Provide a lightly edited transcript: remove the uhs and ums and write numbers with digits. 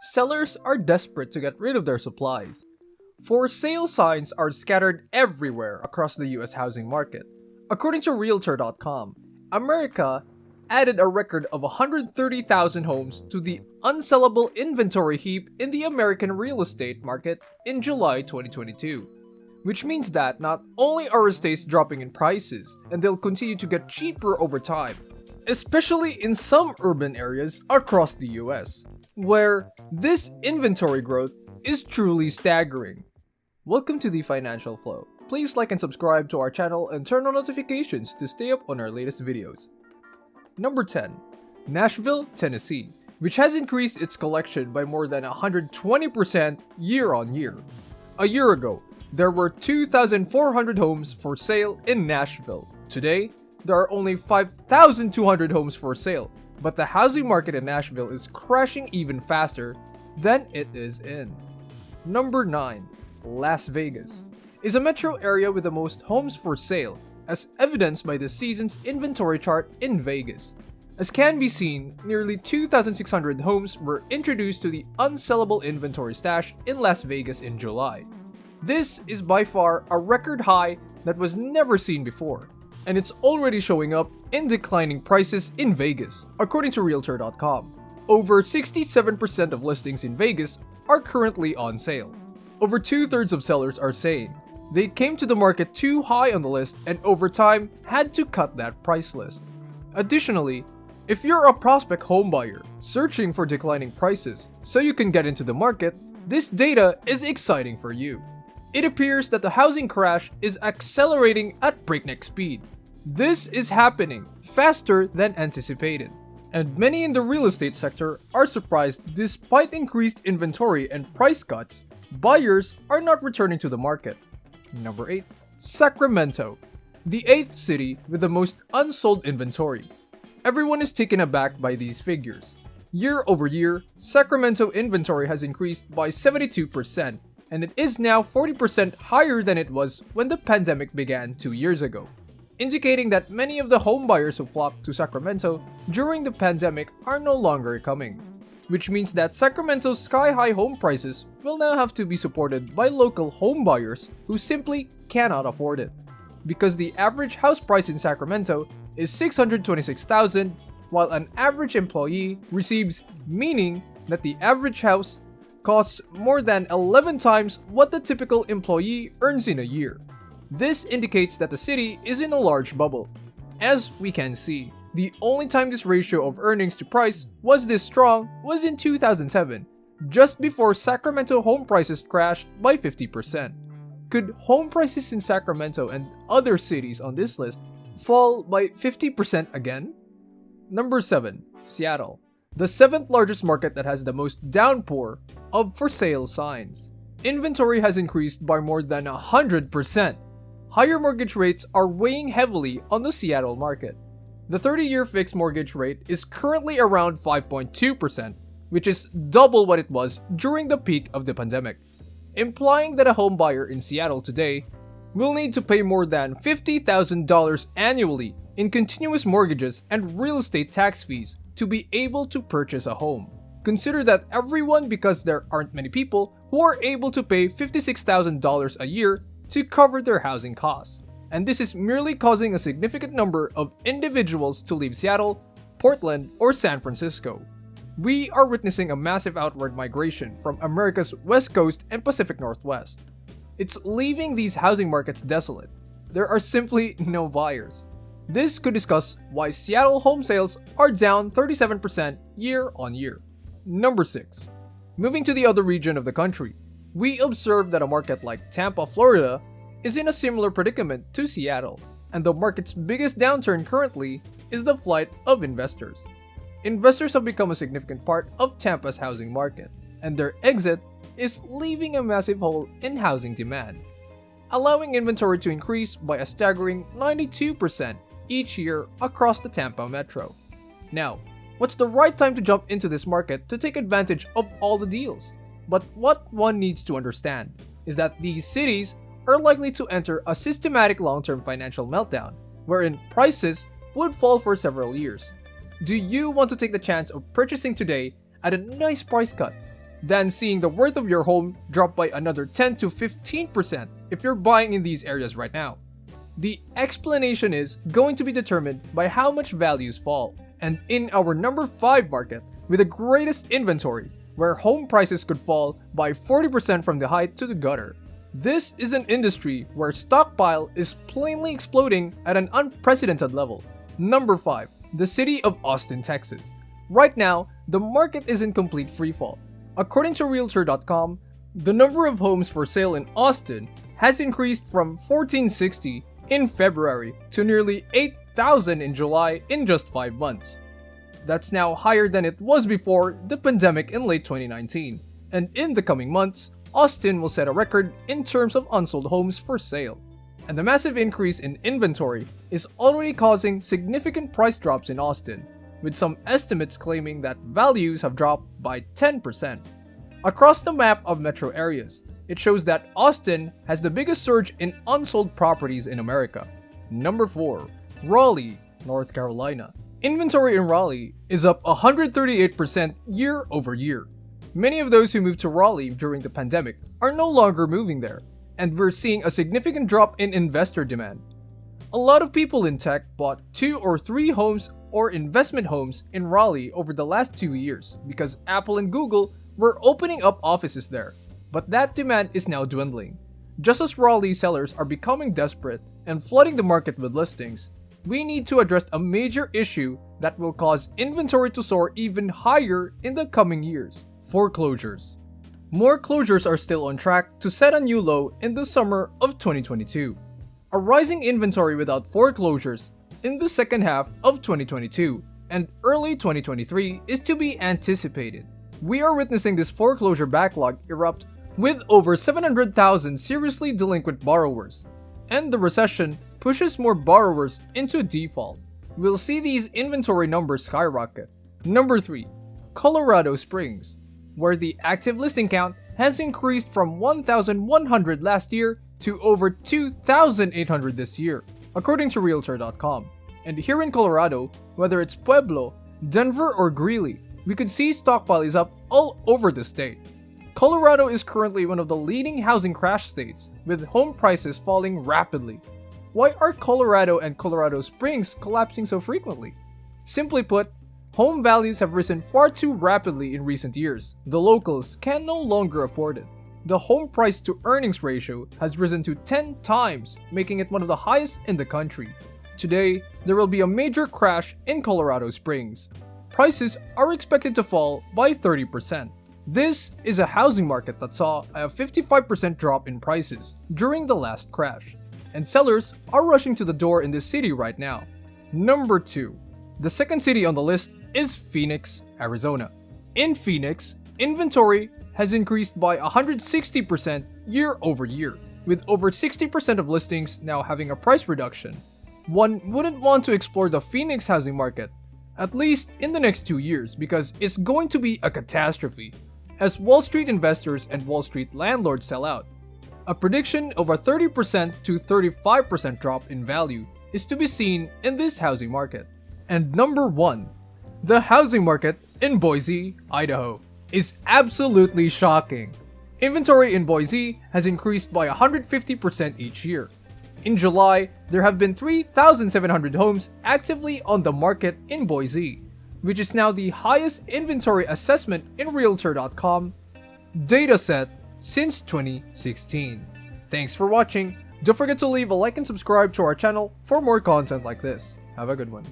sellers are desperate to get rid of their supplies. For sale signs are scattered everywhere across the US housing market. According to Realtor.com, America added a record of 130,000 homes to the unsellable inventory heap in the American real estate market in July 2022. Which means that not only are estates dropping in prices, and they'll continue to get cheaper over time, especially in some urban areas across the US, where this inventory growth is truly staggering. Welcome to the Financial Flow. Please like and subscribe to our channel and turn on notifications to stay up on our latest videos. Number 10. Nashville, Tennessee, which has increased its collection by more than 120% year on year. A year ago, there were 2,400 homes for sale in Nashville. Today, there are only 5,200 homes for sale, but the housing market in Nashville is crashing even faster than it is in. Number 9. Las Vegas is a metro area with the most homes for sale, as evidenced by this season's inventory chart in Vegas. As can be seen, nearly 2,600 homes were introduced to the unsellable inventory stash in Las Vegas in July. This is by far a record high that was never seen before, and it's already showing up in declining prices in Vegas, according to Realtor.com. Over 67% of listings in Vegas are currently on sale. Over 2/3 of sellers are saying they came to the market too high on the list and over time had to cut that price list. Additionally, if you're a prospect homebuyer searching for declining prices so you can get into the market, this data is exciting for you. It appears that the housing crash is accelerating at breakneck speed. This is happening faster than anticipated, and many in the real estate sector are surprised despite increased inventory and price cuts, buyers are not returning to the market. Number 8. Sacramento, the 8th city with the most unsold inventory. Everyone is taken aback by these figures. Year over year, Sacramento inventory has increased by 72%, and it is now 40% higher than it was when the pandemic began 2 years ago, indicating that many of the home buyers who flocked to Sacramento during the pandemic are no longer coming, which means that Sacramento's sky-high home prices will now have to be supported by local home buyers who simply cannot afford it, because the average house price in Sacramento is $626,000, while an average employee receives, meaning that the average house costs more than 11 times what the typical employee earns in a year. This indicates that the city is in a large bubble. As we can see, the only time this ratio of earnings to price was this strong was in 2007, just before Sacramento home prices crashed by 50%. Could home prices in Sacramento and other cities on this list fall by 50% again? Number 7. Seattle, the 7th largest market that has the most downpour of for sale signs. Inventory has increased by more than 100%. Higher mortgage rates are weighing heavily on the Seattle market. The 30-year fixed mortgage rate is currently around 5.2%, which is double what it was during the peak of the pandemic, implying that a home buyer in Seattle today will need to pay more than $50,000 annually in continuous mortgages and real estate tax fees to be able to purchase a home. Consider that everyone, because there aren't many people who are able to pay $56,000 a year to cover their housing costs, and this is merely causing a significant number of individuals to leave Seattle, Portland, or San Francisco. We are witnessing a massive outward migration from America's West Coast and Pacific Northwest. It's leaving these housing markets desolate. There are simply no buyers. This could discuss why Seattle home sales are down 37% year on year. Number 6. Moving to the other region of the country, we observe that a market like Tampa, Florida is in a similar predicament to Seattle, and the market's biggest downturn currently is the flight of investors. Investors have become a significant part of Tampa's housing market, and their exit is leaving a massive hole in housing demand, allowing inventory to increase by a staggering 92% each year across the Tampa metro. Now, what's the right time to jump into this market to take advantage of all the deals? But what one needs to understand is that these cities are likely to enter a systematic long-term financial meltdown, wherein prices would fall for several years. Do you want to take the chance of purchasing today at a nice price cut? than seeing the worth of your home drop by another 10 to 15% if you're buying in these areas right now. The explanation is going to be determined by how much values fall. And in our number 5 market, with the greatest inventory, where home prices could fall by 40% from the height to the gutter. This is an industry where stockpile is plainly exploding at an unprecedented level. Number 5. The city of Austin, Texas. Right now, the market is in complete freefall. According to Realtor.com, the number of homes for sale in Austin has increased from 1,460 in February to nearly 8,000 in July in just 5 months. That's now higher than it was before the pandemic in late 2019, and in the coming months, Austin will set a record in terms of unsold homes for sale. And the massive increase in inventory is already causing significant price drops in Austin, with some estimates claiming that values have dropped by 10%. Across the map of metro areas, it shows that Austin has the biggest surge in unsold properties in America. Number 4. Raleigh, North Carolina. Inventory in Raleigh is up 138% year over year. Many of those who moved to Raleigh during the pandemic are no longer moving there, and we're seeing a significant drop in investor demand. A lot of people in tech bought 2 or 3 homes or investment homes in Raleigh over the last 2 years because Apple and Google were opening up offices there, but that demand is now dwindling. Just as Raleigh sellers are becoming desperate and flooding the market with listings, we need to address a major issue that will cause inventory to soar even higher in the coming years: foreclosures. More closures are still on track to set a new low in the summer of 2022. A rising inventory without foreclosures in the second half of 2022 and early 2023 is to be anticipated. We are witnessing this foreclosure backlog erupt with over 700,000 seriously delinquent borrowers, and the recession pushes more borrowers into default. We'll see these inventory numbers skyrocket. Number 3. Colorado Springs, where the active listing count has increased from 1,100 last year to over 2,800 this year, according to Realtor.com. And here in Colorado, whether it's Pueblo, Denver, or Greeley, we could see stockpile is up all over the state. Colorado is currently one of the leading housing crash states, with home prices falling rapidly. Why are Colorado and Colorado Springs collapsing so frequently? Simply put, home values have risen far too rapidly in recent years. The locals can no longer afford it. The home price to earnings ratio has risen to 10 times, making it one of the highest in the country. Today, there will be a major crash in Colorado Springs. Prices are expected to fall by 30%. This is a housing market that saw a 55% drop in prices during the last crash, and sellers are rushing to the door in this city right now. Number 2. The second city on the list is Phoenix, Arizona. In Phoenix, inventory has increased by 160% year over year, with over 60% of listings now having a price reduction. One wouldn't want to explore the Phoenix housing market, at least in the next 2 years, because it's going to be a catastrophe, as Wall Street investors and Wall Street landlords sell out. A prediction of a 30% to 35% drop in value is to be seen in this housing market. And number 1, the housing market in Boise, Idaho, is absolutely shocking. Inventory in Boise has increased by 150% each year. In July, there have been 3,700 homes actively on the market in Boise, which is now the highest inventory assessment in Realtor.com dataset since 2016. Thanks for watching. Don't forget to leave a like and subscribe to our channel for more content like this. Have a good one.